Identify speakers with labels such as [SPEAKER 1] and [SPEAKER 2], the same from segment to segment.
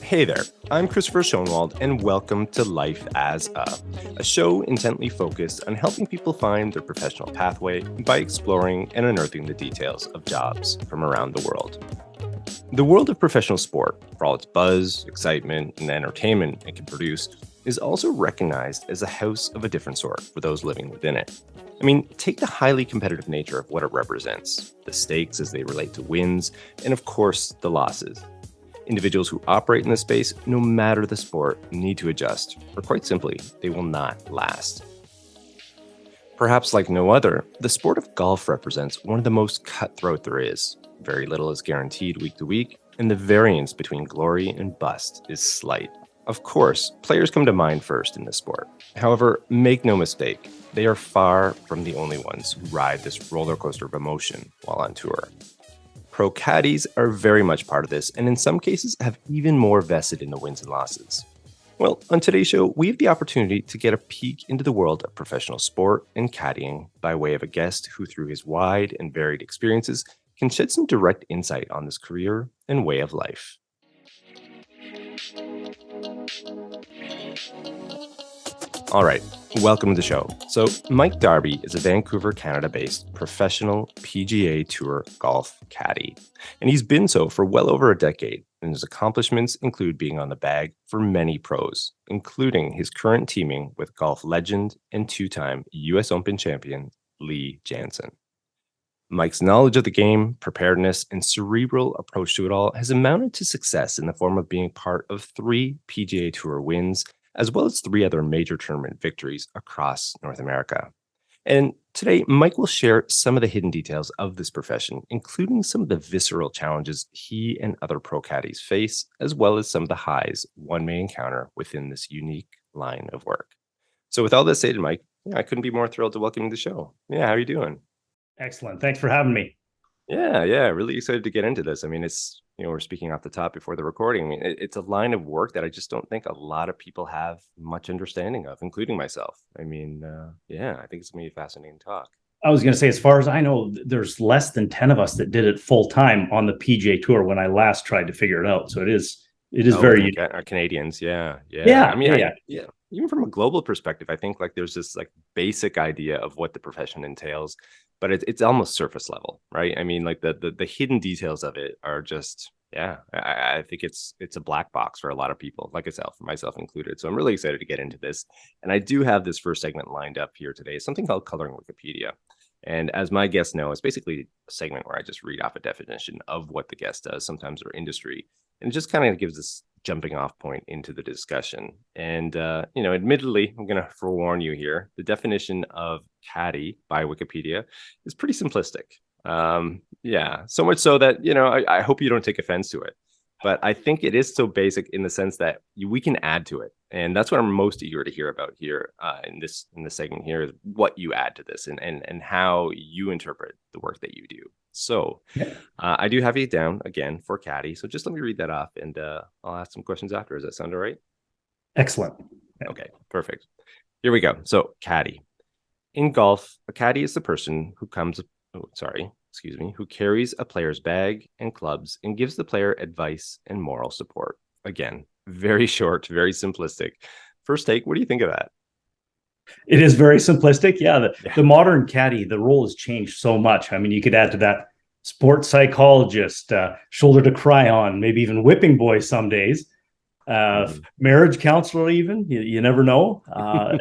[SPEAKER 1] Hey there, I'm Christopher Schoenwald, and welcome to Life as a show intently focused on helping people find their professional pathway by exploring and unearthing the details of jobs from around the world. The world of professional sport, for all its buzz, excitement, and entertainment it can produce, is also recognized as a house of a different sort for those living within it. I mean, take the highly competitive nature of what it represents, the stakes as they relate to wins, and of course, the losses. Individuals who operate in this space, no matter the sport, need to adjust, or quite simply, they will not last. Perhaps like no other, the sport of golf represents one of the most cutthroat there is. Very little is guaranteed week to week, and the variance between glory and bust is slight. Of course, players come to mind first in this sport. However, make no mistake, they are far from the only ones who ride this roller coaster of emotion while on tour. Pro caddies are very much part of this, and in some cases have even more vested in the wins and losses. Well, on today's show, we have the opportunity to get a peek into the world of professional sport and caddying by way of a guest who, through his wide and varied experiences, can shed some direct insight on this career and way of life. All right, welcome to the show. So, Mike Darby is a Vancouver, Canada-based professional PGA Tour golf caddy, and he's been so for well over a decade, and his accomplishments include being on the bag for many pros, including his current teaming with golf legend and two-time U.S. Open champion, Lee Janzen. Mike's knowledge of the game, preparedness, and cerebral approach to it all has amounted to success in the form of being part of 3 PGA Tour wins, as well as 3 other major tournament victories across North America. And today, Mike will share some of the hidden details of this profession, including some of the visceral challenges he and other pro caddies face, as well as some of the highs one may encounter within this unique line of work. So with all this stated, Mike, I couldn't be more thrilled to welcome you to the show. Yeah, how are you doing?
[SPEAKER 2] Excellent. Thanks for having me.
[SPEAKER 1] Yeah, really excited to get into this. I mean, it's, we're speaking off the top before the recording. I mean, it's a line of work that I just don't think a lot of people have much understanding of, including myself. I mean, yeah, I think it's going to be a fascinating talk.
[SPEAKER 2] I was going to say, as far as I know, there's less than 10 of us that did it full time on the PGA Tour when I last tried to figure it out. So it is
[SPEAKER 1] Oh,
[SPEAKER 2] very unique.
[SPEAKER 1] our Canadians. Yeah, yeah. I
[SPEAKER 2] Yeah,
[SPEAKER 1] mean,
[SPEAKER 2] yeah, yeah.
[SPEAKER 1] yeah. Even from a global perspective, I think like there's this like basic idea of what the profession entails, but it's almost surface level, right? I mean, like the hidden details of it are just, yeah. I think it's a black box for a lot of people, like myself included. So I'm really excited to get into this, and I do have this first segment lined up here today. Something called Coloring Wikipedia. And as my guests know, it's basically a segment where I just read off a definition of what the guest does, sometimes their industry, and it just kind of gives this jumping off point into the discussion. And, admittedly, I'm going to forewarn you here. The definition of caddy by Wikipedia is pretty simplistic. Yeah, so much so that, I hope you don't take offense to it. But I think it is so basic in the sense that we can add to it. And that's what I'm most eager to hear about here in this segment here is what you add to this and how you interpret the work that you do. So I do have you down again for caddy. So just let me read that off and I'll ask some questions after. Does that sound all right?
[SPEAKER 2] Excellent.
[SPEAKER 1] Okay, perfect. Here we go. So caddy. In golf, a caddy is the person who who carries a player's bag and clubs and gives the player advice and moral support. Again, very short, very simplistic. First take, what do you think of that?
[SPEAKER 2] It is very simplistic. Yeah, the modern caddy, the role has changed so much. I mean, you could add to that sports psychologist, shoulder to cry on, maybe even whipping boy some days, marriage counselor even. You never know.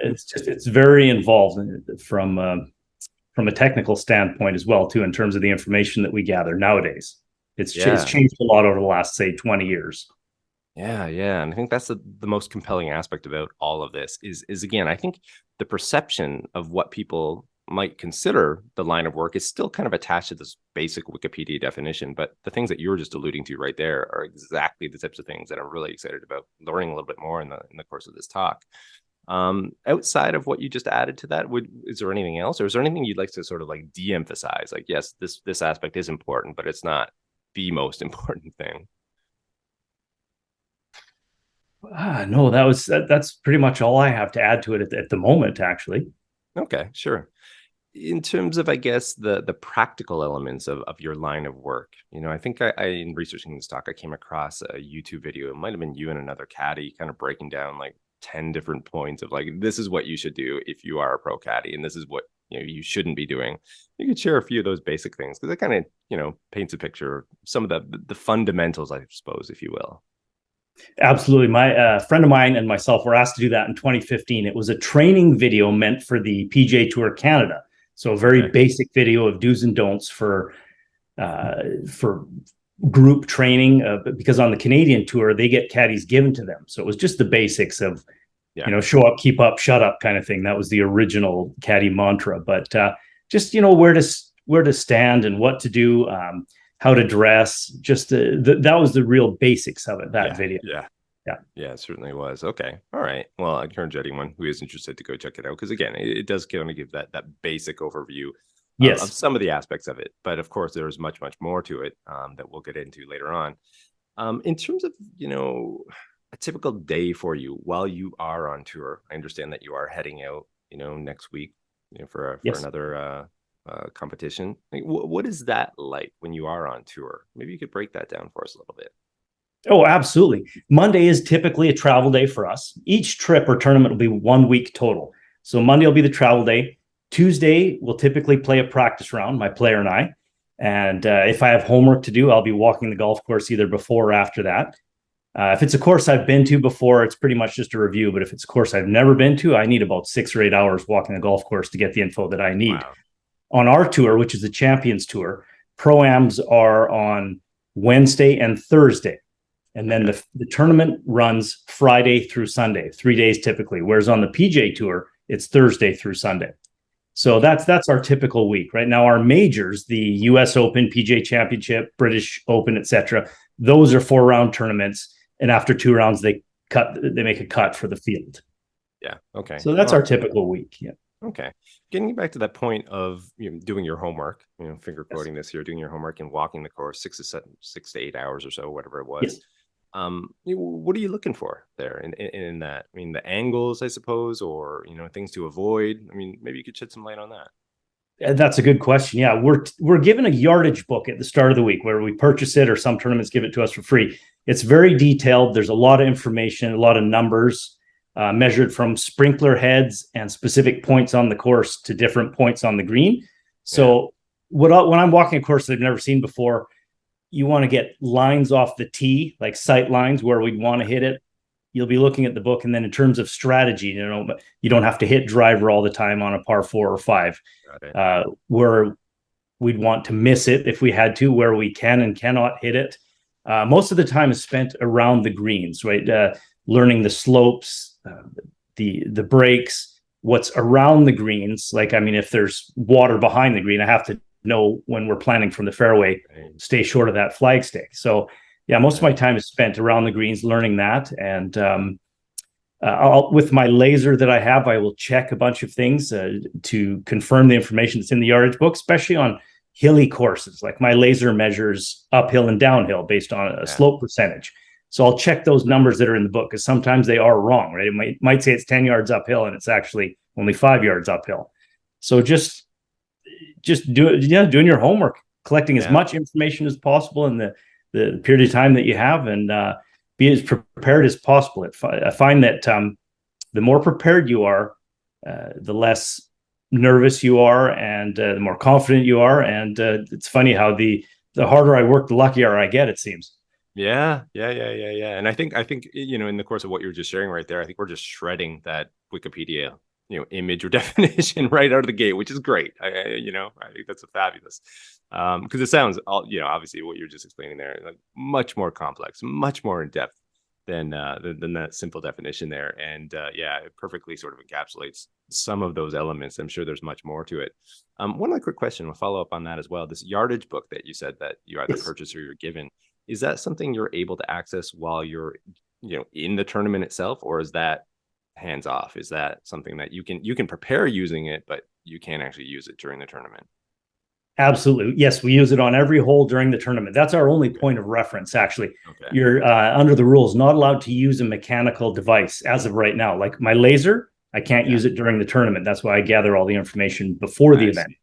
[SPEAKER 2] It's very involved from a technical standpoint as well, too, in terms of the information that we gather nowadays. It's changed a lot over the last, say, 20 years.
[SPEAKER 1] Yeah. And I think that's the most compelling aspect about all of this is again, I think the perception of what people might consider the line of work is still kind of attached to this basic Wikipedia definition. But the things that you were just alluding to right there are exactly the types of things that I'm really excited about learning a little bit more in the course of this talk. Outside of what you just added to that, is there anything else, or is there anything you'd like to sort of like de-emphasize? Like, yes, this aspect is important, but it's not the most important thing.
[SPEAKER 2] No, that's pretty much all I have to add to it at the moment, actually.
[SPEAKER 1] Okay, sure. in terms of, I guess, the practical elements of your line of work, I think I in researching this talk, I came across a YouTube video. It might have been you and another caddy kind of breaking down like 10 different points of like, this is what you should do if you are a pro caddy, and this is what you shouldn't be doing. You could share a few of those basic things because it kind of paints a picture of some of the fundamentals, I suppose, if you will.
[SPEAKER 2] Absolutely. My friend of mine and myself were asked to do that in 2015. It was a training video meant for the PGA Tour Canada. So a very basic video of do's and don'ts for group training, because on the Canadian tour, they get caddies given to them. So it was just the basics of, show up, keep up, shut up kind of thing. That was the original caddy mantra. But just, where to stand and what to do, how to dress, just that was the real basics of it, video.
[SPEAKER 1] Yeah, it certainly was. Okay. All right. Well, I encourage anyone who is interested to go check it out, because again, it does kind of give that basic overview of some of the aspects of it. But of course, there's much more to it that we'll get into later on. In terms of, a typical day for you while you are on tour, I understand that you are heading out, next week, for another competition. What is that like when you are on tour? Maybe you could break that down for us a little bit.
[SPEAKER 2] Oh, absolutely. Monday is typically a travel day for us. Each trip or tournament will be 1 week total. So Monday will be the travel day. Tuesday, we'll typically play a practice round, my player and I. And if I have homework to do, I'll be walking the golf course either before or after that. If it's a course I've been to before, it's pretty much just a review. But if it's a course I've never been to, I need about 6 or 8 hours walking the golf course to get the info that I need. Wow. On our tour, which is the Champions Tour, Pro-Ams are on Wednesday and Thursday. And then the tournament runs Friday through Sunday, 3 days typically. Whereas on the PGA Tour, it's Thursday through Sunday. So that's our typical week. Right now, our majors, the US Open, PGA Championship, British Open, etc., those are 4-round tournaments. And after 2 rounds, they make a cut for the field.
[SPEAKER 1] Yeah. Okay.
[SPEAKER 2] So that's our typical week. Yeah.
[SPEAKER 1] Okay. Getting back to that point of doing your homework, finger quoting this here, doing your homework and walking the course 6 to 8 hours or so, whatever it was. Yes. What are you looking for there in that? I mean, the angles, I suppose, or things to avoid. I mean, maybe you could shed some light on that.
[SPEAKER 2] That's a good question. Yeah, we're given a yardage book at the start of the week where we purchase it, or some tournaments give it to us for free. It's very detailed. There's a lot of information, a lot of numbers, measured from sprinkler heads and specific points on the course to different points on the green. So when I'm walking a course that I've never seen before, you want to get lines off the tee, like sight lines where we'd want to hit it. You'll be looking at the book. And then in terms of strategy, you don't have to hit driver all the time on a par 4 or 5, where we'd want to miss it if we had to, where we can and cannot hit it. Most of the time is spent around the greens, right? Learning the slopes, the breaks, what's around the greens. Like, I mean, if there's water behind the green, I have to know when we're planning from the fairway, stay short of that flagstick. So yeah, most of my time is spent around the greens learning that. And with my laser that I have, I will check a bunch of things to confirm the information that's in the yardage book, especially on hilly courses. Like my laser measures uphill and downhill based on a slope percentage. So I'll check those numbers that are in the book, because sometimes they are wrong, right? It might say it's 10 yards uphill and it's actually only 5 yards uphill. So just doing your homework, collecting as much information as possible in the period of time that you have, and be as prepared as possible. I find that the more prepared you are, the less nervous you are, and the more confident you are. And it's funny how the harder I work, the luckier I get, it seems.
[SPEAKER 1] Yeah. And I think in the course of what you were just sharing right there, I think we're just shredding that Wikipedia image or definition right out of the gate, which is great. I think that's fabulous, because it sounds obviously what you're just explaining there, like much more complex, much more in depth than that simple definition there. And it perfectly sort of encapsulates some of those elements. I'm sure there's much more to it. One other quick question, we'll follow up on that as well. This yardage book that you said that you either purchase or you're given, is that something you're able to access while you're in the tournament itself, or is that hands off? Is that something that you can prepare using it, but you can't actually use it during the tournament?
[SPEAKER 2] Absolutely. Yes, we use it on every hole during the tournament. That's our only point of reference, actually. You're under the rules not allowed to use a mechanical device as of right now. Like my laser, I can't use it during the tournament. That's why I gather all the information before the event.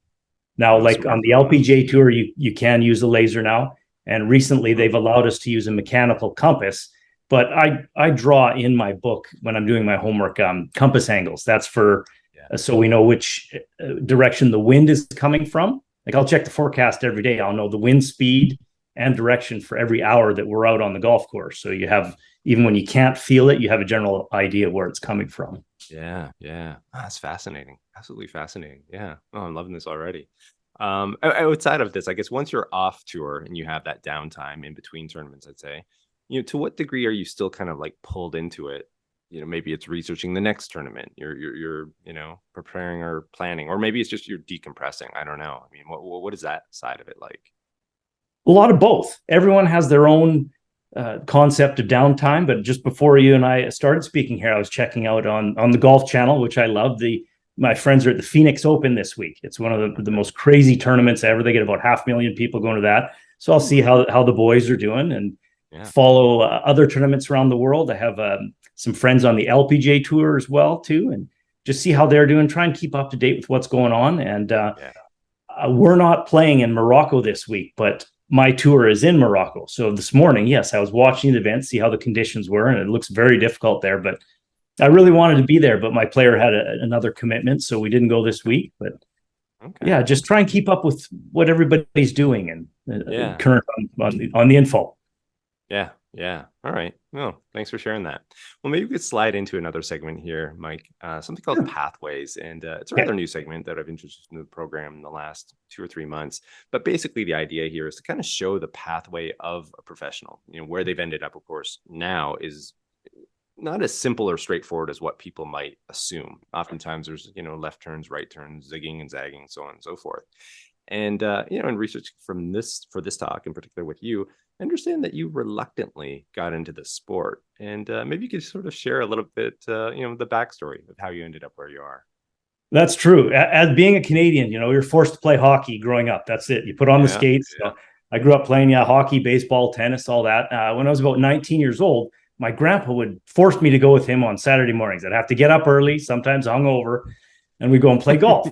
[SPEAKER 2] Now, like on the LPGA Tour, you can use a laser now. And recently they've allowed us to use a mechanical compass. But I draw in my book when I'm doing my homework compass angles. That's for so we know which direction the wind is coming from. Like I'll check the forecast every day. I'll know the wind speed and direction for every hour that we're out on the golf course. So you have, even when you can't feel it, you have a general idea where it's coming from.
[SPEAKER 1] Yeah. That's fascinating. Absolutely fascinating. Yeah. Oh, I'm loving this already. Outside of this, I guess once you're off tour and you have that downtime in between tournaments, I'd say, to what degree are you still kind of like pulled into it? Maybe it's researching the next tournament. You're preparing or planning, or maybe it's just you're decompressing. I don't know. I mean, what is that side of it like?
[SPEAKER 2] A lot of both. Everyone has their own concept of downtime. But just before you and I started speaking here, I was checking out on the Golf Channel, which I love. My friends are at the Phoenix Open this week. It's one of the most crazy tournaments ever. They get about 500,000 people going to that. So I'll see how the boys are doing and follow other tournaments around the world. I have some friends on the LPGA Tour as well too, and just see how they're doing. Try and keep up to date with what's going on. And we're not playing in Morocco this week, but my tour is in Morocco. So this morning, yes, I was watching the event, see how the conditions were, and it looks very difficult there. But I really wanted to be there, but my player had another commitment, so we didn't go this week. But just try and keep up with what everybody's doing and current on the info.
[SPEAKER 1] Yeah. All right. Well, thanks for sharing that. Well, maybe we could slide into another segment here, Mike, something called Pathways. And it's a rather new segment that I've introduced in the program in the last 2 or 3 months. But basically the idea here is to kind of show the pathway of a professional, where they've ended up, of course, now is not as simple or straightforward as what people might assume. Oftentimes there's, left turns, right turns, zigging and zagging, so on and so forth. And, in research for this talk in particular with you, I understand that you reluctantly got into the sport, and maybe you could sort of share a little bit, the backstory of how you ended up where you are.
[SPEAKER 2] That's true. As being a Canadian, you're forced to play hockey growing up. That's it. You put on the skates. So I grew up playing hockey, baseball, tennis, all that. When I was about 19 years old, my grandpa would force me to go with him on Saturday mornings. I'd have to get up early, sometimes hungover, and we'd go and play golf.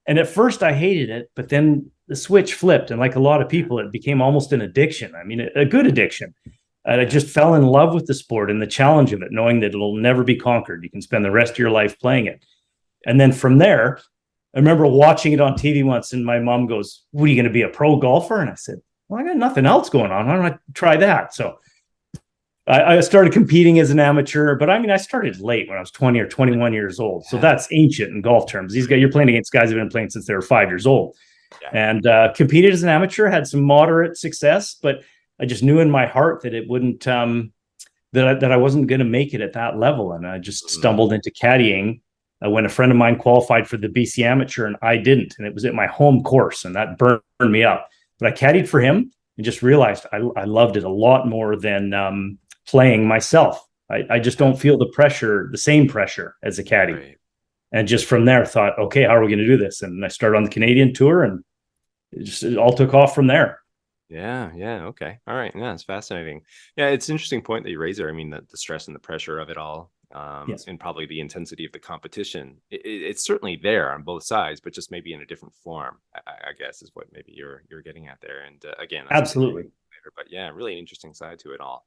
[SPEAKER 2] And at first I hated it, but then the switch flipped. And like a lot of people, it became almost an addiction. I mean, a good addiction. And I just fell in love with the sport and the challenge of it, knowing that it'll never be conquered. You can spend the rest of your life playing it. And then from there, I remember watching it on TV once, and my mom goes, "What, are you going to be a pro golfer?" And I said, "Well, I got nothing else going on. Why don't I try that?" So I started competing as an amateur, but I mean, I started late when I was 20 or 21 years old. So that's ancient in golf terms. These guys, you're playing against guys who've been playing since they were 5 years old. And competed as an amateur, had some moderate success, but I just knew in my heart that it wouldn't, that I wasn't going to make it at that level. And I just stumbled into caddying when a friend of mine qualified for the BC Amateur and I didn't. And it was at my home course, and that burned me up. But I caddied for him and just realized I loved it a lot more than playing myself. I just don't feel the same pressure as a caddy. Right. And just from there thought, okay, how are we going to do this? And I started on the Canadian tour, and it all took off from there.
[SPEAKER 1] Yeah. Okay. All right. Yeah, it's fascinating. Yeah, it's an interesting point that you raise there. I mean, the stress and the pressure of it all, and probably the intensity of the competition. It's certainly there on both sides, but just maybe in a different form, I guess is what maybe you're getting at there. And again,
[SPEAKER 2] absolutely.
[SPEAKER 1] But yeah, really interesting side to it all.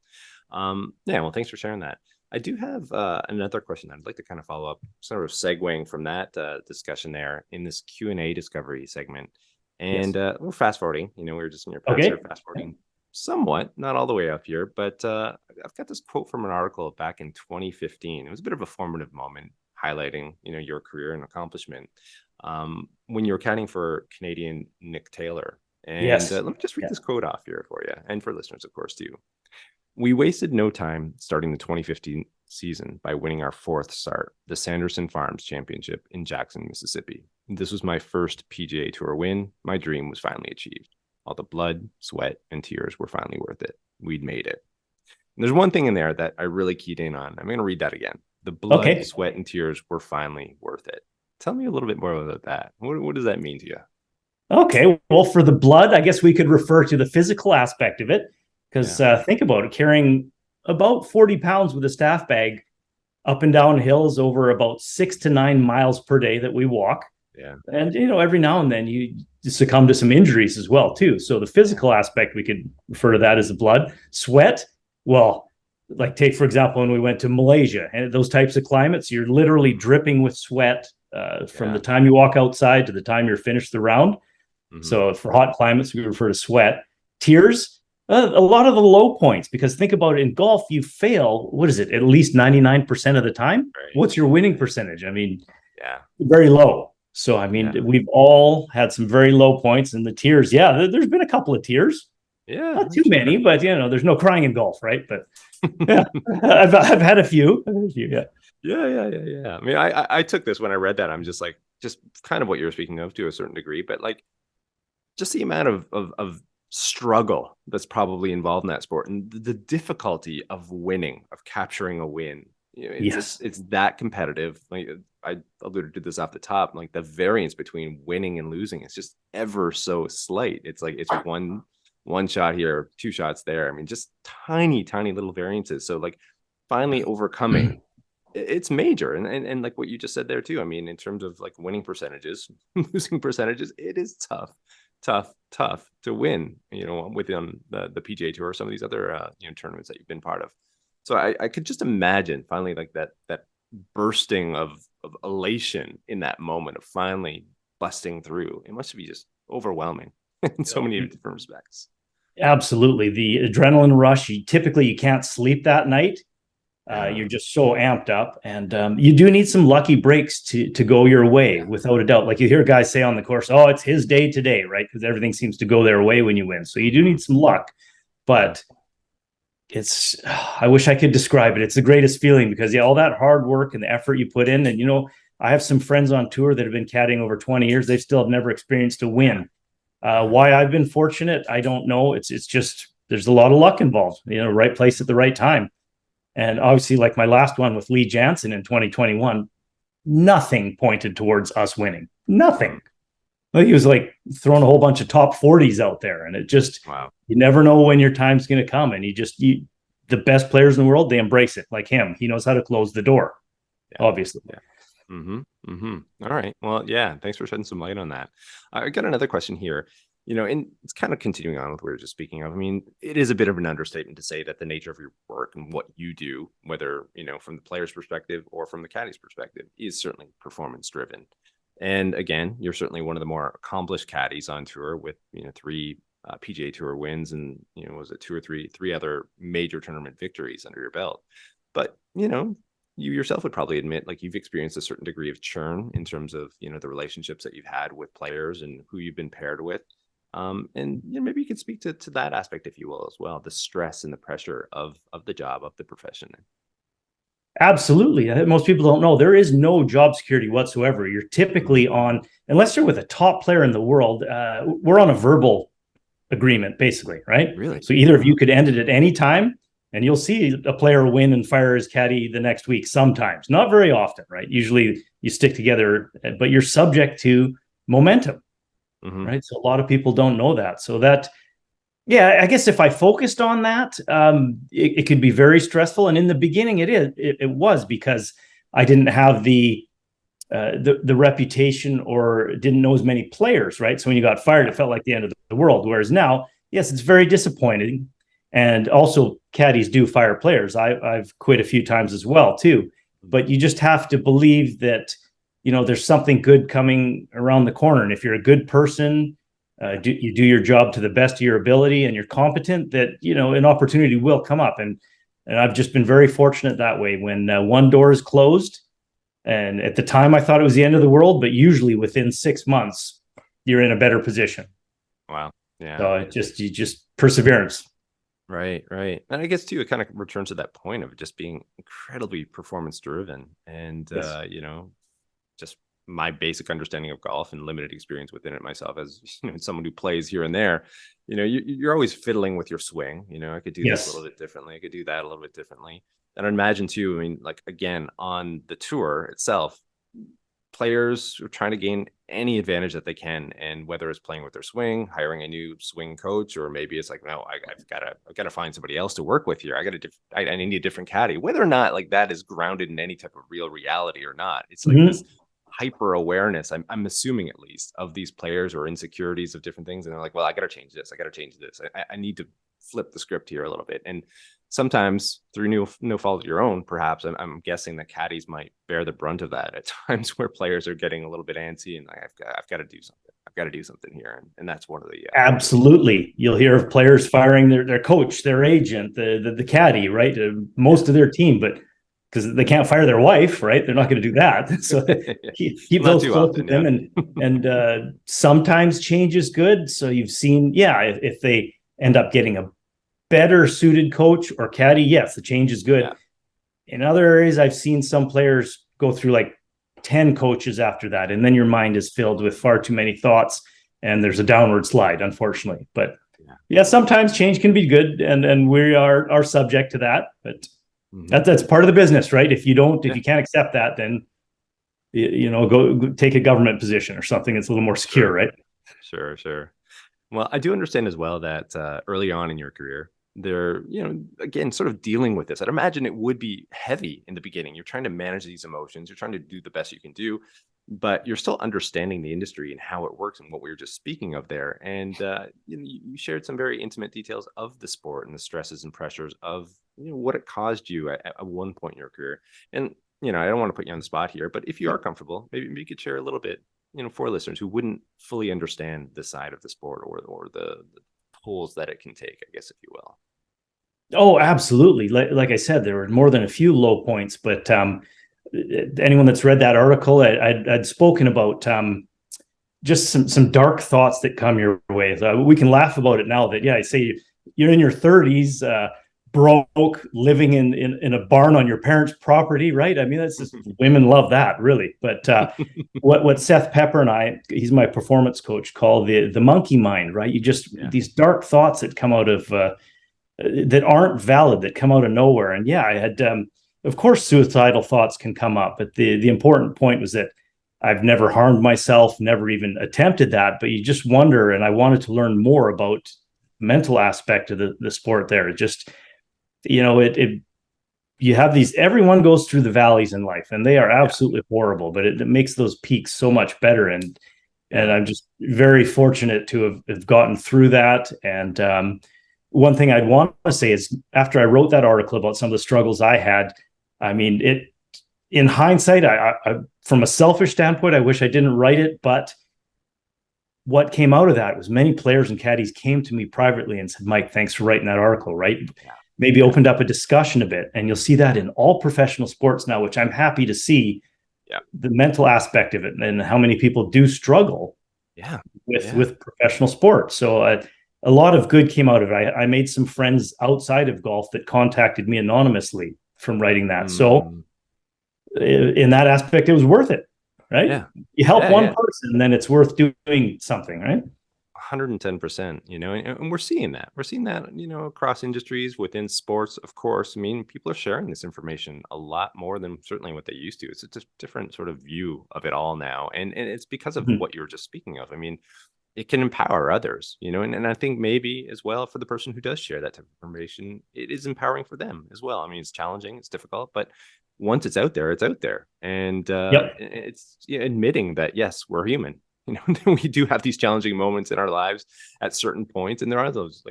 [SPEAKER 1] Well, thanks for sharing that. I do have another question I'd like to kind of follow up, sort of segueing from that discussion there in this Q&A discovery segment. And we're fast forwarding, we're just in your past here, fast forwarding somewhat, not all the way up here, but I've got this quote from an article back in 2015. It was a bit of a formative moment highlighting, your career and accomplishment when you were caddying for Canadian Nick Taylor. And let me just read this quote off here for you, and for listeners, of course, too. "We wasted no time starting the 2015 season by winning our 4th start, the Sanderson Farms Championship in Jackson, Mississippi. This was my first PGA Tour win. My dream was finally achieved. All the blood, sweat, and tears were finally worth it. We'd made it." And there's one thing in there that I really keyed in on. I'm going to read that again. The blood, sweat, and tears were finally worth it. Tell me a little bit more about that. What does that mean to you?
[SPEAKER 2] Okay, well, for the blood, I guess we could refer to the physical aspect of it, because think about it, carrying about 40 pounds with a staff bag up and down hills over about 6 to 9 miles per day that we walk.
[SPEAKER 1] Yeah.
[SPEAKER 2] And, every now and then you succumb to some injuries as well, too. So the physical aspect, we could refer to that as the blood. Sweat, well, like take, for example, when we went to Malaysia and those types of climates, you're literally dripping with sweat from the time you walk outside to the time you're finished the round. Mm-hmm. So for hot climates, we refer to sweat. Tears, a lot of the low points, because think about it, in golf, you fail, what is it, at least 99% of the time? Right. What's your winning percentage? I mean, very low. So, I mean, we've all had some very low points, and the tears. Yeah, there's been a couple of tears.
[SPEAKER 1] Yeah.
[SPEAKER 2] Not too many, but, there's no crying in golf, right? But yeah, I've had a few. Yeah.
[SPEAKER 1] I mean, I took this when I read that. I'm just like, just kind of what you were speaking of to a certain degree, but like just the amount of struggle that's probably involved in that sport and the difficulty of winning, of capturing a win. It's that competitive. Like I alluded to this off the top, like the variance between winning and losing is just ever so slight. It's like it's one shot here, 2 shots there. I mean, just tiny little variances. So like finally overcoming, it's major. And like what you just said there too. I mean, in terms of like winning percentages, losing percentages, it is tough to win, within the PGA Tour or some of these other tournaments that you've been part of. So I could just imagine finally like that bursting of elation in that moment of finally busting through. It must be just overwhelming in so many different respects.
[SPEAKER 2] Absolutely. The adrenaline rush, you can't sleep that night. You're just so amped up, and you do need some lucky breaks to go your way, without a doubt. Like you hear guys say on the course, oh, it's his day today, right? Because everything seems to go their way when you win. So you do need some luck, but I wish I could describe it. It's the greatest feeling because all that hard work and the effort you put in. And, I have some friends on tour that have been caddying over 20 years. They still have never experienced a win. Why I've been fortunate, I don't know. It's just, there's a lot of luck involved, right place at the right time. And obviously, like my last one with Lee Janzen in 2021, nothing pointed towards us winning. Nothing. Like he was like throwing a whole bunch of top 40s out there. And it just, you never know when your time's going to come. And the best players in the world, they embrace it like him. He knows how to close the door, obviously.
[SPEAKER 1] Yeah. All right. Well, thanks for shedding some light on that. I got another question here. And it's kind of continuing on with what we were just speaking of. I mean, it is a bit of an understatement to say that the nature of your work and what you do, whether, from the player's perspective or from the caddy's perspective, is certainly performance driven. And again, you're certainly one of the more accomplished caddies on tour with, 3 PGA Tour wins and, was it 2 or 3 other major tournament victories under your belt. But, you yourself would probably admit like you've experienced a certain degree of churn in terms of, the relationships that you've had with players and who you've been paired with. And maybe you could speak to that aspect, if you will, as well, the stress and the pressure of the job, of the profession.
[SPEAKER 2] Absolutely. Most people don't know there is no job security whatsoever. You're typically on, unless you're with a top player in the world, we're on a verbal agreement, basically, right?
[SPEAKER 1] Really?
[SPEAKER 2] So either of you could end it at any time, and you'll see a player win and fire his caddy the next week sometimes. Not very often, right? Usually you stick together, but you're subject to momentum, right? So a lot of people don't know that. So that, I guess if I focused on that, it could be very stressful. And in the beginning, it was because I didn't have the reputation or didn't know as many players, right? So when you got fired, it felt like the end of the world. Whereas now, yes, it's very disappointing. And also caddies do fire players. I've quit a few times as well too, but you just have to believe that, there's something good coming around the corner. And if you're a good person, you do your job to the best of your ability and you're competent, that, an opportunity will come up. And I've just been very fortunate that way. When one door is closed, and at the time I thought it was the end of the world, but usually within 6 months, you're in a better position.
[SPEAKER 1] Wow. Yeah.
[SPEAKER 2] So you just perseverance.
[SPEAKER 1] Right. And I guess too, it kind of returns to that point of just being incredibly performance driven and, just my basic understanding of golf and limited experience within it myself as someone who plays here and there, you're always fiddling with your swing. I could do this a little bit differently. I could do that a little bit differently. And I imagine too, I mean, like, again, on the tour itself, players are trying to gain any advantage that they can, and whether it's playing with their swing, hiring a new swing coach, or maybe it's like, no, I've got to find somebody else to work with here. I need a different caddy. Whether or not like that is grounded in any type of real reality or not, it's like this hyper awareness. I'm assuming at least of these players or insecurities of different things, and they're like, well, I got to change this. I got to change this. I need to flip the script here a little bit. And sometimes through no fault of your own, perhaps I'm guessing that caddies might bear the brunt of that at times, where players are getting a little bit antsy and like, I've got to do something. I've got to do something here. And that's one of the
[SPEAKER 2] absolutely. You'll hear of players firing their coach, their agent, the caddy, right? Most of their team, but because they can't fire their wife, right? They're not going to do that. So keep those close to them. And sometimes change is good. So you've seen, if they end up getting a better suited coach or caddy, yes, the change is good. Yeah. In other areas, I've seen some players go through like 10 coaches after that, and then your mind is filled with far too many thoughts, and there's a downward slide, unfortunately. But sometimes change can be good, and we are subject to that. But that's part of the business, right? If you can't accept that, then go take a government position or something that's a little more secure, right?
[SPEAKER 1] Sure. Well, I do understand as well that early on in your career, they're, again, sort of dealing with this. I'd imagine it would be heavy in the beginning. You're trying to manage these emotions. You're trying to do the best you can do, but you're still understanding the industry and how it works and what we were just speaking of there. And you shared some very intimate details of the sport and the stresses and pressures of what it caused you at one point in your career. And I don't want to put you on the spot here, but if you are comfortable, maybe you could share a little bit, for listeners who wouldn't fully understand the side of the sport or the pulls that it can take, I guess, if you will.
[SPEAKER 2] Oh, absolutely. Like I said, there were more than a few low points, but anyone that's read that article, I'd spoken about just some dark thoughts that come your way. We can laugh about it now that, I say you're in your 30s, broke, living in a barn on your parents' property, right? I mean, that's just, women love that, really. But what Seth Pepper and he's my performance coach, call the monkey mind, right? You just these dark thoughts that come out of that aren't valid, that come out of nowhere. And I had, of course, suicidal thoughts can come up, but the important point was that I've never harmed myself, never even attempted that. But you just wonder, and I wanted to learn more about the mental aspect of the sport there. It just you have these, everyone goes through the valleys in life, and they are absolutely horrible, but it makes those peaks so much better. And I'm just very fortunate to have gotten through that. And one thing I'd want to say is, after I wrote that article about some of the struggles I had, I mean, in hindsight, I from a selfish standpoint, I wish I didn't write it, but what came out of that was many players and caddies came to me privately and said, Mike, thanks for writing that article, right? Maybe opened up a discussion a bit. And you'll see that in all professional sports now, which I'm happy to see, the mental aspect of it and how many people do struggle with professional sports. So a lot of good came out of it. I made some friends outside of golf that contacted me anonymously from writing that. So in that aspect, it was worth it, right? Yeah. You help one person, then it's worth doing something, right?
[SPEAKER 1] 110%, and we're seeing that. We're seeing that, across industries, within sports, of course. I mean, people are sharing this information a lot more than certainly what they used to. It's a different sort of view of it all now. And it's because of what you were just speaking of. I mean, it can empower others, and I think maybe as well for the person who does share that type of information, it is empowering for them as well. I mean, it's challenging, it's difficult, but once it's out there, it's out there. And it's admitting that, yes, we're human. We do have these challenging moments in our lives at certain points, and there are those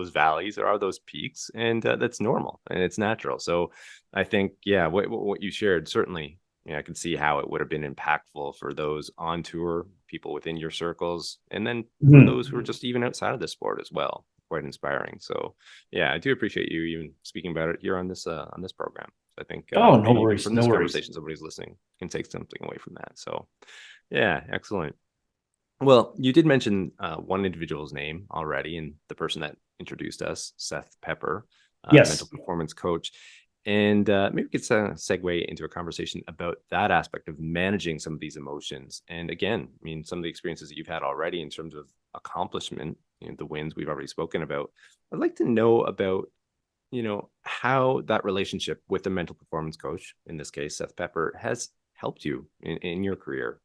[SPEAKER 1] valleys, there are those peaks, and that's normal and it's natural. So I think, what you shared, certainly, I can see how it would have been impactful for those on tour, people within your circles, and then for those who are just even outside of the sport as well. Quite inspiring. So I do appreciate you even speaking about it here on this program. I think
[SPEAKER 2] no worries,
[SPEAKER 1] from this conversation, somebody's listening can take something away from that. So excellent. Well, you did mention one individual's name already, and the person that introduced us, Seth Pepper, mental performance coach. And maybe we could segue into a conversation about that aspect of managing some of these emotions. And again, I mean, some of the experiences that you've had already in terms of accomplishment, the wins we've already spoken about. I'd like to know about, how that relationship with the mental performance coach, in this case, Seth Pepper, has helped you in your career?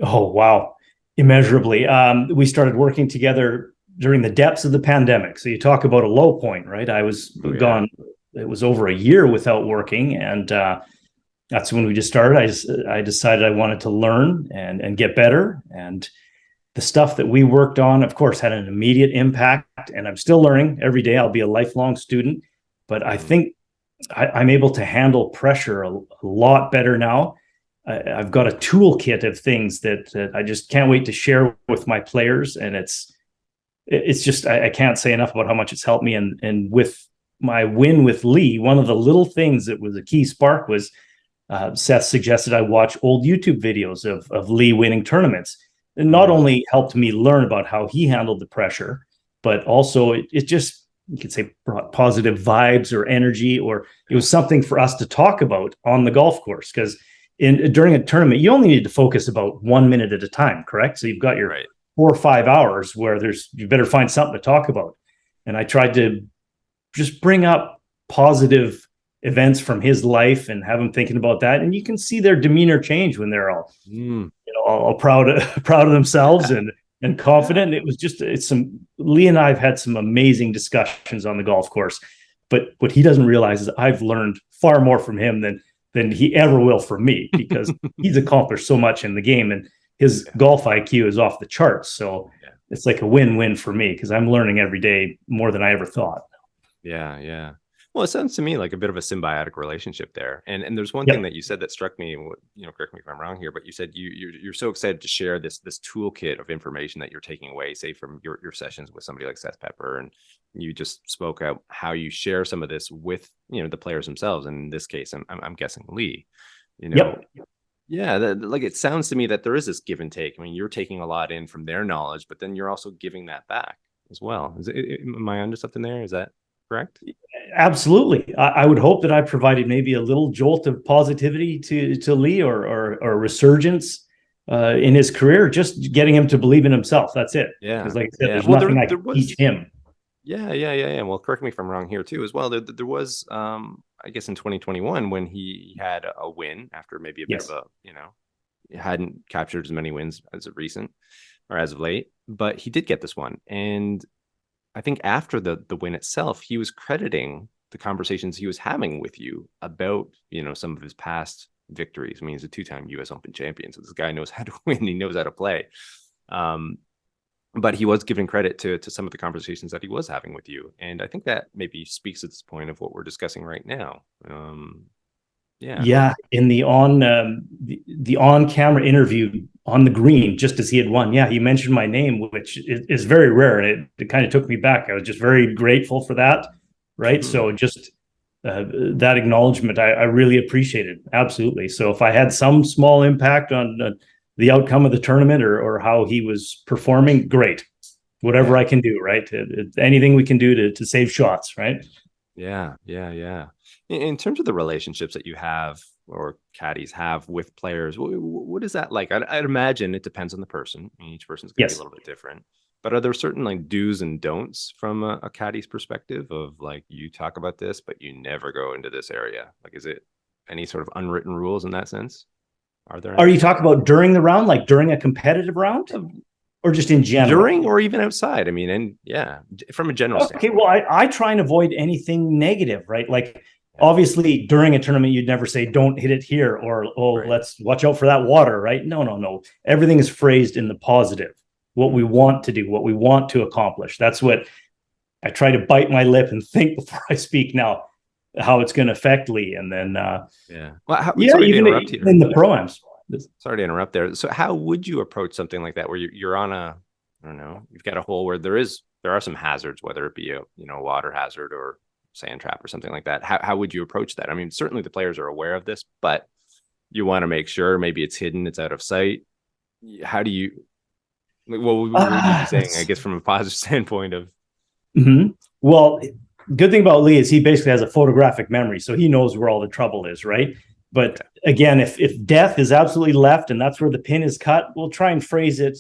[SPEAKER 2] Oh, wow. Immeasurably. We started working together during the depths of the pandemic. So you talk about a low point, right? I was gone. It was over a year without working. And that's when we just started. I decided I wanted to learn and get better. And the stuff that we worked on, of course, had an immediate impact. And I'm still learning every day. I'll be a lifelong student. But I think I'm able to handle pressure a lot better now. I've got a toolkit of things that I just can't wait to share with my players. And it's just, I can't say enough about how much it's helped me. And with my win with Lee, one of the little things that was a key spark was Seth suggested I watch old YouTube videos of Lee winning tournaments. And not only helped me learn about how he handled the pressure, but also it just, you could say, brought positive vibes or energy, or it was something for us to talk about on the golf course. Because during a tournament, you only need to focus about 1 minute at a time, correct? So you've got your 4 or 5 hours where you better find something to talk about. And I tried to just bring up positive events from his life and have them thinking about that. And you can see their demeanor change when they're all proud of themselves and confident. It was just, Lee and I have had some amazing discussions on the golf course, but what he doesn't realize is I've learned far more from him than he ever will from me, because he's accomplished so much in the game and his golf IQ is off the charts. So it's like a win-win for me, because I'm learning every day more than I ever thought.
[SPEAKER 1] Yeah. Well, it sounds to me like a bit of a symbiotic relationship there. And there's one thing that you said that struck me, correct me if I'm wrong here, but you said you're so excited to share this toolkit of information that you're taking away, say from your sessions with somebody like Seth Pepper. And you just spoke out how you share some of this with, the players themselves. And in this case, I'm guessing Lee, Yeah, like it sounds to me that there is this give and take. I mean, you're taking a lot in from their knowledge, but then you're also giving that back as well. Am I onto something there? Is that correct?
[SPEAKER 2] Absolutely. I would hope that I provided maybe a little jolt of positivity to Lee or a resurgence in his career, just getting him to believe in himself. That's it.
[SPEAKER 1] Yeah.
[SPEAKER 2] Because like I said, there's nothing I can teach him.
[SPEAKER 1] Yeah. Well, correct me if I'm wrong here too, as well. There was, I guess in 2021 when he had a win after maybe a bit of a, hadn't captured as many wins as of recent or as of late, but he did get this one. And I think after the win itself, he was crediting the conversations he was having with you about, some of his past victories. I mean, he's a 2-time US Open champion, so this guy knows how to win. He knows how to play. But he was giving credit to some of the conversations that he was having with you. And I think that maybe speaks to this point of what we're discussing right now.
[SPEAKER 2] Yeah. In the on-camera interview on the green, just as he had won, he mentioned my name, which is very rare. And it kind of took me back. I was just very grateful for that. Right. Mm-hmm. So just that acknowledgement, I really appreciated. Absolutely. So if I had some small impact on the outcome of the tournament or how he was performing, great. Whatever I can do, right? Anything we can do to save shots, right?
[SPEAKER 1] Yeah. In terms of the relationships that you have or caddies have with players, what is that like? I'd imagine it depends on the person. I mean, each person's going to be a little bit different. But are there certain like do's and don'ts from a caddy's perspective of like, you talk about this, but you never go into this area? Like, is it any sort of unwritten rules in that sense?
[SPEAKER 2] Are you talking about during the round, like during a competitive round? Or just in general?
[SPEAKER 1] During or even outside. I mean, and from a general standpoint.
[SPEAKER 2] Okay, well, I try and avoid anything negative, right? Like, obviously, during a tournament, you'd never say, don't hit it here, or, let's watch out for that water, right? No. Everything is phrased in the positive, what we want to do, what we want to accomplish. That's what I try to bite my lip and think before I speak now, how it's going to affect Lee. And then, even in the pro-ams.
[SPEAKER 1] Sorry to interrupt there. So how would you approach something like that where you're on I don't know, you've got a hole where there are some hazards, whether it be a water hazard or sand trap or something like that. How would you approach that? I mean, certainly the players are aware of this, but you want to make sure maybe it's hidden, it's out of sight. How do you, what would you be saying, I guess, from a positive standpoint of?
[SPEAKER 2] Mm-hmm. Well, good thing about Lee is he basically has a photographic memory, so he knows where all the trouble is, right? But again, if death is absolutely left and that's where the pin is cut, we'll try and phrase it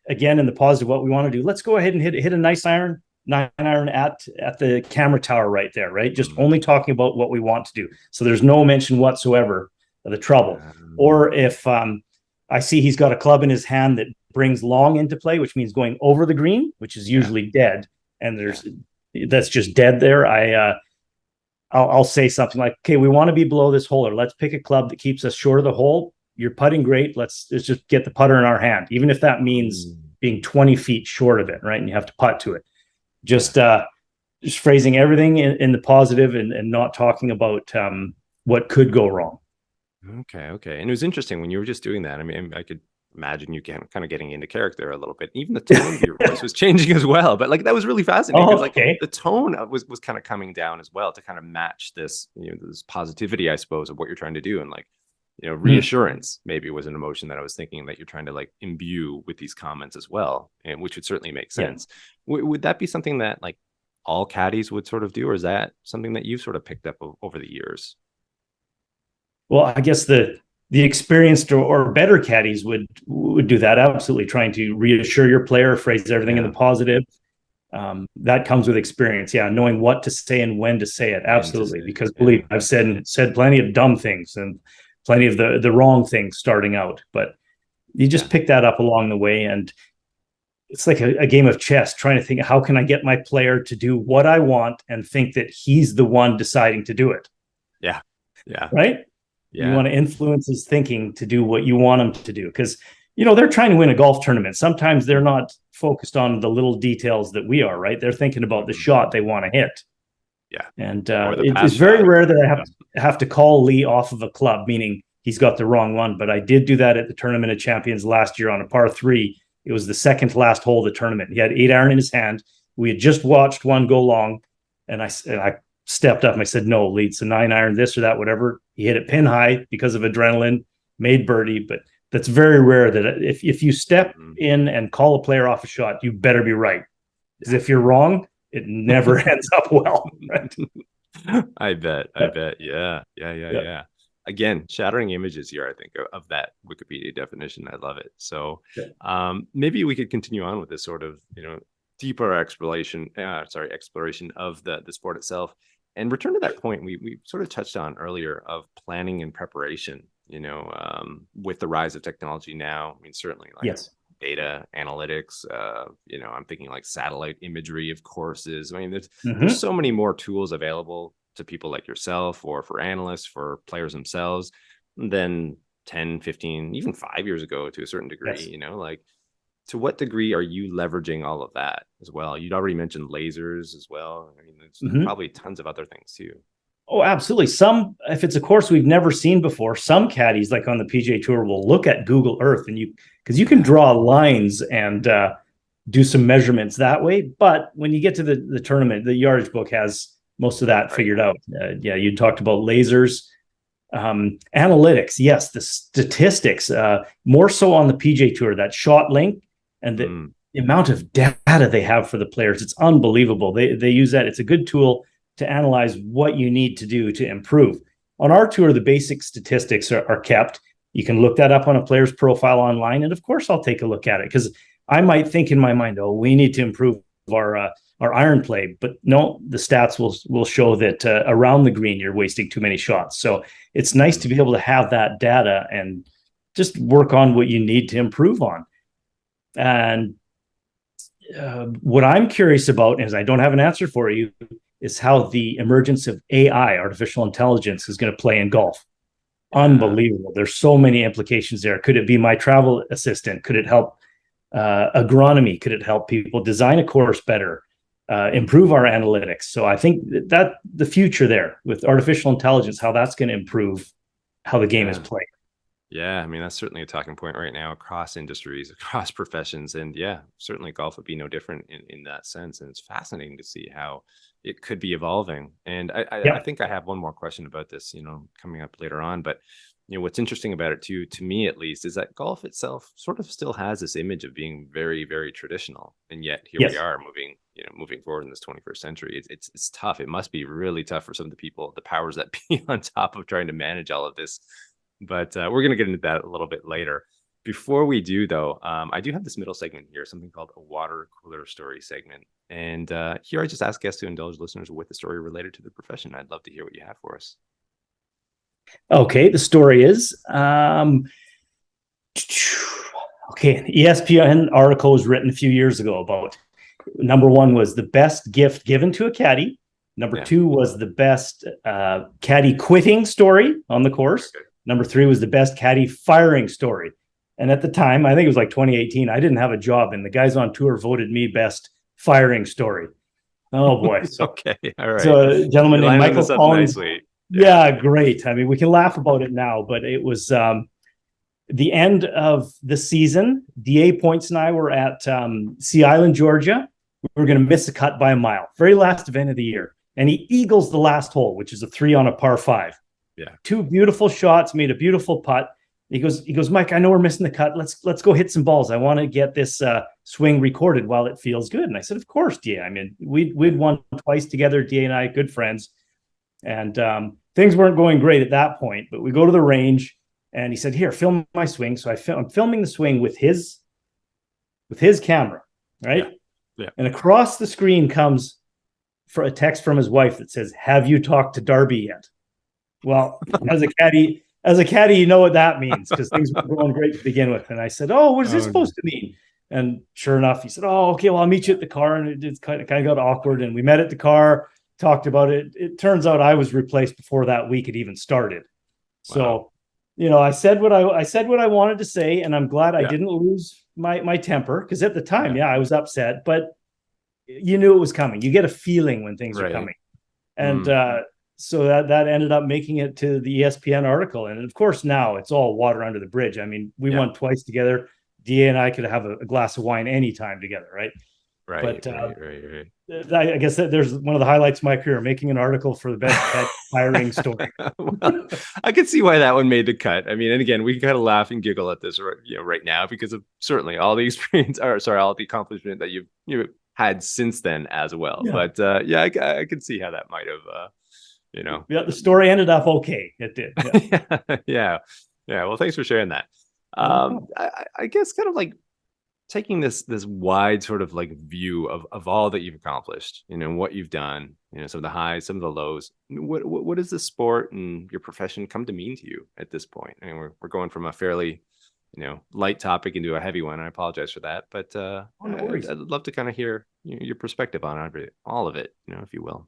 [SPEAKER 2] again in the positive, what we want to do. Let's go ahead and hit a nice 9 iron at the camera tower right there, right? Just only talking about what we want to do. So there's no mention whatsoever the trouble. Or if I see he's got a club in his hand that brings long into play, which means going over the green, which is usually dead, and that's just dead there. I'll say something like, okay, we want to be below this hole, or let's pick a club that keeps us short of the hole. You're putting great. Let's just get the putter in our hand, even if that means being 20 feet short of it, right? And you have to putt to it. Just phrasing everything in the positive and not talking about what could go wrong.
[SPEAKER 1] Okay. And it was interesting when you were just doing that. I mean, I could imagine you kind of getting into character a little bit. Even the tone of your voice was changing as well. But like that was really fascinating because like the tone was kind of coming down as well to kind of match this, this positivity, I suppose, of what you're trying to do. And like, reassurance maybe was an emotion that I was thinking that you're trying to like imbue with these comments as well, and which would certainly make sense. Would that be something that like all caddies would sort of do, or is that something that you've sort of picked up over the years?
[SPEAKER 2] Well, I guess the experienced or better caddies would do that. Absolutely, trying to reassure your player, phrase everything in the positive. That comes with experience. Yeah, knowing what to say and when to say it. Absolutely, because believe I've said plenty of dumb things and plenty of the wrong things starting out, but you just pick that up along the way, and it's like a game of chess, trying to think, how can I get my player to do what I want and think that he's the one deciding to do it?
[SPEAKER 1] Yeah.
[SPEAKER 2] Right? You want to influence his thinking to do what you want him to do, because they're trying to win a golf tournament. Sometimes they're not focused on the little details that we are, right? They're thinking about the shot they want to hit. And it's very rare that I have to call Lee off of a club, meaning he's got the wrong one. But I did do that at the Tournament of Champions last year on a par 3. It was the second to last hole of the tournament. He had 8-iron in his hand. We had just watched one go long, and I stepped up and I said, no, Lee, it's a 9-iron, this or that, whatever. He hit it pin high because of adrenaline, made birdie. But that's very rare that if you step in and call a player off a shot, you better be right. Because if you're wrong, it never ends up well. Right?
[SPEAKER 1] I bet. Yeah. Again, shattering images here, I think, of that Wikipedia definition. I love it. So maybe we could continue on with this sort of, deeper exploration of the sport itself, and return to that point we sort of touched on earlier of planning and preparation, with the rise of technology now. I mean, certainly like data analytics, I'm thinking like satellite imagery of courses. I mean, there's so many more tools available to people like yourself, or for analysts, for players themselves, than 10, 15, even 5 years ago to a certain degree. Like, to what degree are you leveraging all of that as well? You'd already mentioned lasers as well. I mean, there's probably tons of other things too.
[SPEAKER 2] Oh, absolutely. Some, if it's a course we've never seen before, some caddies, like on the PGA Tour, will look at Google Earth, and because you can draw lines and do some measurements that way. But when you get to the tournament, the yardage book has most of that figured out. You talked about lasers, analytics. Yes, the statistics, more so on the PGA Tour, that shot length and the amount of data they have for the players. It's unbelievable. They use that. It's a good tool to analyze what you need to do to improve. On our tour, the basic statistics are kept. You can look that up on a player's profile online. And of course, I'll take a look at it, because I might think in my mind, oh, we need to improve our iron play. But no, the stats will show that around the green, you're wasting too many shots. So it's nice to be able to have that data and just work on what you need to improve on. And what I'm curious about, is I don't have an answer for you, is how the emergence of AI, artificial intelligence, is going to play in golf. Unbelievable. There's so many implications there. Could it be my travel assistant? Could it help agronomy? Could it help people design a course better, improve our analytics? So I think that the future there with artificial intelligence, how that's going to improve how the game is played.
[SPEAKER 1] Yeah, I mean, that's certainly a talking point right now across industries, across professions. And yeah, certainly golf would be no different in that sense. And it's fascinating to see how it could be evolving. And I think I have one more question about this, coming up later on. But, what's interesting about it too, to me at least, is that golf itself sort of still has this image of being very, very traditional. And yet here we are moving forward in this 21st century. It's tough. It must be really tough for some of the people, the powers that be, on top of trying to manage all of this. But we're going to get into that a little bit later. Before we do, though, I do have this middle segment here, something called a water cooler story segment. And here I just ask guests to indulge listeners with a story related to the profession. I'd love to hear what you have for us.
[SPEAKER 2] Okay, the story is okay, an ESPN article was written a few years ago about number one was the best gift given to a caddy. Number two was the best caddy quitting story on the course. Number three was the best caddy firing story. And at the time, I think it was like 2018, I didn't have a job, and the guys on tour voted me best firing story. Oh boy. So,
[SPEAKER 1] Okay. All right.
[SPEAKER 2] so a gentleman named Michael Collins.
[SPEAKER 1] Nicely.
[SPEAKER 2] Yeah, great. I mean, we can laugh about it now, but it was the end of the season. DA Points and I were at Sea Island, Georgia. We were going to miss a cut by a mile. Very last event of the year. And he eagles the last hole, which is a 3 on a par 5.
[SPEAKER 1] Yeah.
[SPEAKER 2] 2 beautiful shots, made a beautiful putt. He goes, Mike, I know we're missing the cut. Let's go hit some balls. I want to get this swing recorded while it feels good. And I said, of course, DA. I mean, we'd won twice together, DA and I, good friends. And things weren't going great at that point, but we go to the range and he said, here, film my swing. So I'm filming the swing with his camera, right?
[SPEAKER 1] Yeah.
[SPEAKER 2] And across the screen comes for a text from his wife that says, have you talked to Darby yet? Well, as a caddy, you know what that means, because things were going great to begin with. And I said, oh, what is this supposed to mean? And sure enough, he said, oh, okay, well, I'll meet you at the car. And it just kind of got awkward. And we met at the car, talked about it. It turns out I was replaced before that week had even started. Wow. So, I said what I wanted to say, and I'm glad I didn't lose my temper, because at the time, I was upset, but you knew it was coming. You get a feeling when things are coming. And so that ended up making it to the ESPN article. And of course, now it's all water under the bridge. I mean, we won twice together. DA and I could have a glass of wine anytime together, right?
[SPEAKER 1] Right.
[SPEAKER 2] I guess that there's one of the highlights of my career, making an article for the best firing story.
[SPEAKER 1] Well, I can see why that one made the cut. I mean, and again, we can kind of laugh and giggle at this right now because of certainly all the experience, all the accomplishment that you've had since then as well. Yeah. But I can see how that might have
[SPEAKER 2] Yeah, the story ended up okay. It did.
[SPEAKER 1] Yeah. Well, thanks for sharing that. I guess kind of like taking this wide sort of like view of all that you've accomplished, what you've done, some of the highs, some of the lows. What does the sport and your profession come to mean to you at this point? I mean, we're going from a fairly, light topic into a heavy one. I apologize for that, but no I'd love to kind of hear your perspective on all of it, if you will.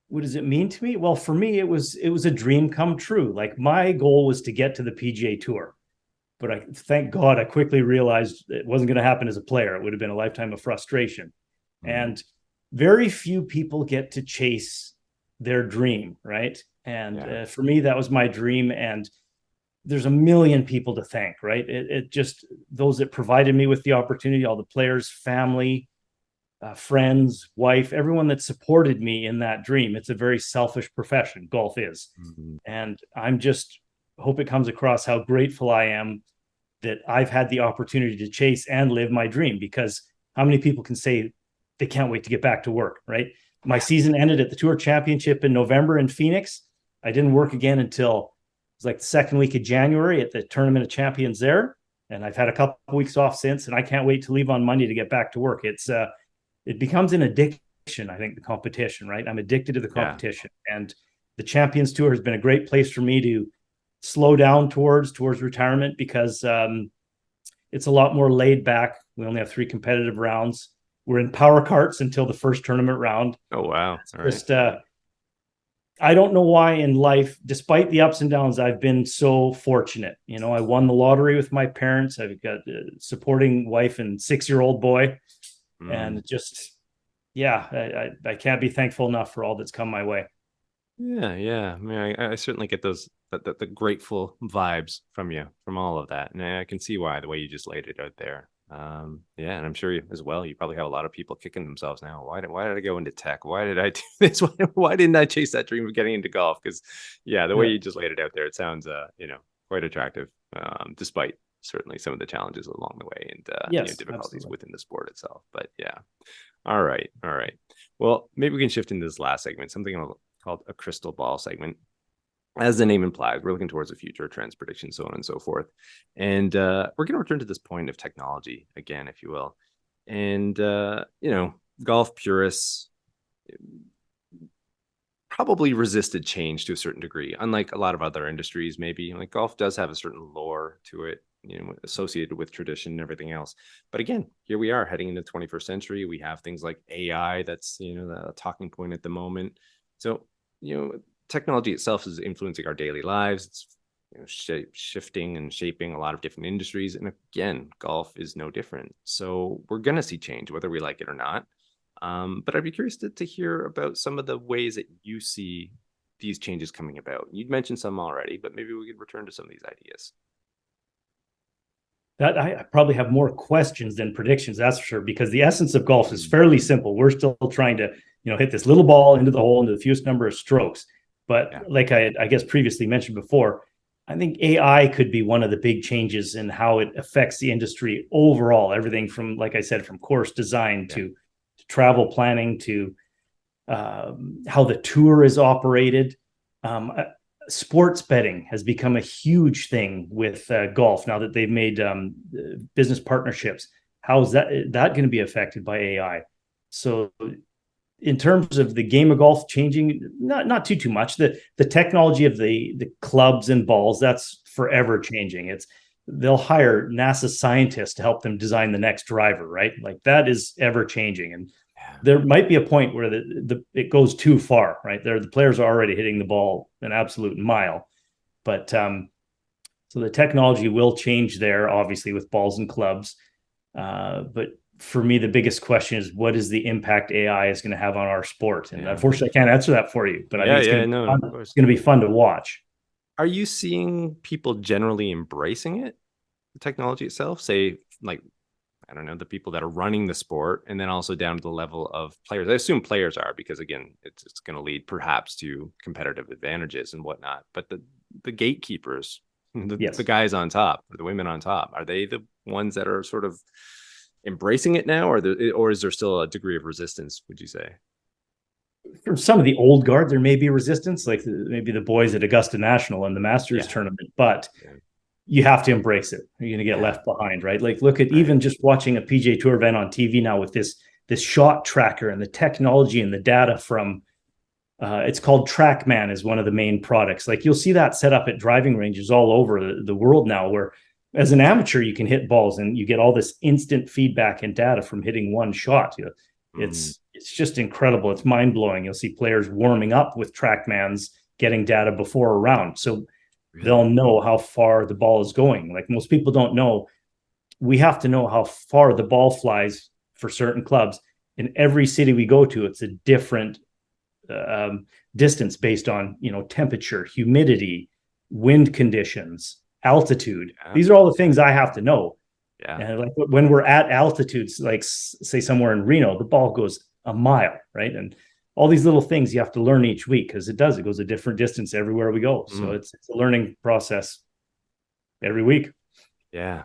[SPEAKER 2] What does it mean to me? Well, for me, it was a dream come true. Like, my goal was to get to the PGA Tour. But thank God I quickly realized it wasn't going to happen as a player. It would have been a lifetime of frustration. And very few people get to chase their dream, right? And for me, that was my dream. And there's a million people to thank, right? It just, those that provided me with the opportunity, all the players, family, friends, wife, everyone that supported me in that dream. It's a very selfish profession, golf is. And I'm just hope it comes across how grateful I am that I've had the opportunity to chase and live my dream, because how many people can say they can't wait to get back to work, right? My season ended at the Tour Championship in November in Phoenix. I didn't work again until it was like the second week of January at the Tournament of Champions there. And I've had a couple of weeks off since, and I can't wait to leave on Monday to get back to work. It becomes an addiction, I think, the competition, right? I'm addicted to the competition. And the Champions Tour has been a great place for me to slow down towards retirement, because it's a lot more laid back. We only have 3 competitive rounds. We're in power carts until the first tournament round.
[SPEAKER 1] Oh, wow.
[SPEAKER 2] I don't know why in life, despite the ups and downs, I've been so fortunate. I won the lottery with my parents. I've got a supporting wife and 6-year-old boy. And just, I can't be thankful enough for all that's come my way.
[SPEAKER 1] Yeah. I mean, I certainly get those the grateful vibes from you, from all of that, and I can see why, the way you just laid it out there. And I'm sure you as well. You probably have a lot of people kicking themselves now. Why did I go into tech? Why did I do this? Why didn't I chase that dream of getting into golf? Because the way you just laid it out there, it sounds quite attractive, despite certainly some of the challenges along the way and difficulties absolutely. Within the sport itself. But all right. Well, maybe we can shift into this last segment, something called a crystal ball segment. As the name implies, we're looking towards the future, trends, predictions, so on and so forth. And we're going to return to this point of technology again, if you will. And golf purists probably resisted change to a certain degree, unlike a lot of other industries. Maybe like golf does have a certain lore to it, associated with tradition and everything else. But again, here we are heading into the 21st century. We have things like AI that's the talking point at the moment. So technology itself is influencing our daily lives. It's shifting and shaping a lot of different industries, and again, golf is no different. So we're going to see change whether we like it or not. But I'd be curious to hear about some of the ways that you see these changes coming about. You'd mentioned some already, but maybe we could return to some of these ideas.
[SPEAKER 2] That I probably have more questions than predictions, that's for sure, because the essence of golf is fairly simple. We're still trying to, hit this little ball into the hole into the fewest number of strokes. But like I guess previously mentioned before, I think AI could be one of the big changes in how it affects the industry overall. Everything from, like I said, from course design to travel planning to how the tour is operated. Sports betting has become a huge thing with golf now that they've made business partnerships. How is that going to be affected by AI? So in terms of the game of golf changing, not too much. The technology of the clubs and balls, that's forever changing. They'll hire NASA scientists to help them design the next driver, right? Like that is ever changing. And there might be a point where it goes too far, right? The players are already hitting the ball an absolute mile. But so the technology will change there, obviously, with balls and clubs. But for me, the biggest question is, what is the impact AI is going to have on our sport? And unfortunately, I can't answer that for you, but I think it's going to be fun to watch.
[SPEAKER 1] Are you seeing people generally embracing it, the technology itself? Say, like, I don't know, the people that are running the sport, and then also down to the level of players. I assume players are, because again, it's going to lead perhaps to competitive advantages and whatnot. But the gatekeepers, the guys on top, or the women on top, are they the ones that are sort of embracing it now, or is there still a degree of resistance, would you say?
[SPEAKER 2] From some of the old guard, there may be resistance, like maybe the boys at Augusta National and the Masters tournament, but you have to embrace it. You're going to get left behind, right? Like look at even just watching a PGA Tour event on TV now with this shot tracker and the technology and the data from it's called TrackMan is one of the main products. Like you'll see that set up at driving ranges all over the world now, where as an amateur, you can hit balls and you get all this instant feedback and data from hitting one shot. It's just incredible. It's mind blowing. You'll see players warming up with TrackMans, getting data before a round. So they'll know how far the ball is going. Like most people don't know. We have to know how far the ball flies for certain clubs. In every city we go to, it's a different distance based on, temperature, humidity, wind conditions, altitude. These are all the things I have to know. And like when we're at altitudes, like say somewhere in Reno, the ball goes a mile, right? And all these little things you have to learn each week, because it goes a different distance everywhere we go. So it's a learning process every week.
[SPEAKER 1] Yeah.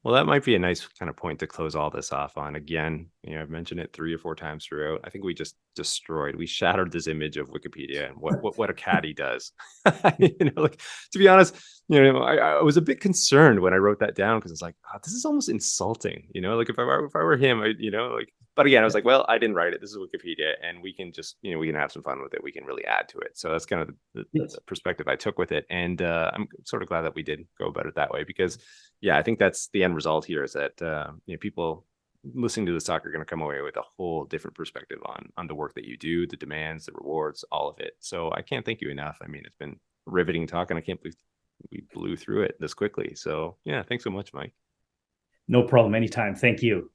[SPEAKER 1] Well, that might be a nice kind of point to close all this off on. Again, I've mentioned it 3 or 4 times throughout. I think we shattered this image of Wikipedia and what a caddy does. Like, to be honest, I was a bit concerned when I wrote that down, because it's like, oh, this is almost insulting. Like if I were him, but again, I was like, well, I didn't write it. This is Wikipedia, and we can just, we can have some fun with it. We can really add to it. So that's kind of the perspective I took with it. And I'm sort of glad that we did go about it that way, because I think that's the end result here, is that people listening to this talk are going to come away with a whole different perspective on the work that you do, the demands, the rewards, all of it. So I can't thank you enough. I mean, it's been riveting talk, and I can't believe we blew through it this quickly. So thanks so much, Mike.
[SPEAKER 2] No problem. Anytime. Thank you.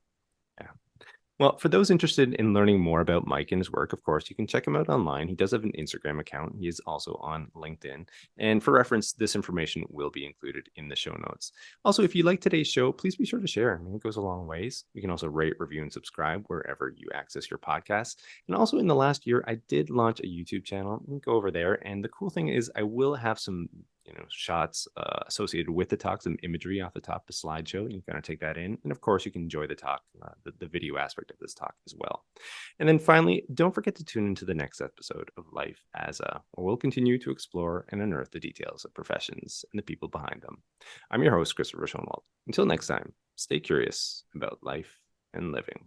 [SPEAKER 1] Well, for those interested in learning more about Mike and his work, of course, you can check him out online. He does have an Instagram account. He is also on LinkedIn. And for reference, this information will be included in the show notes. Also, if you like today's show, please be sure to share. It goes a long ways. You can also rate, review, and subscribe wherever you access your podcasts. And also in the last year, I did launch a YouTube channel. You can go over there. And the cool thing is I will have some shots associated with the talk, some imagery off the top of the slideshow. You can kind of take that in. And of course, you can enjoy the talk, the video aspect of this talk as well. And then finally, don't forget to tune into the next episode of Life as a, where we'll continue to explore and unearth the details of professions and the people behind them. I'm your host, Christopher Schoenwald. Until next time, stay curious about life and living.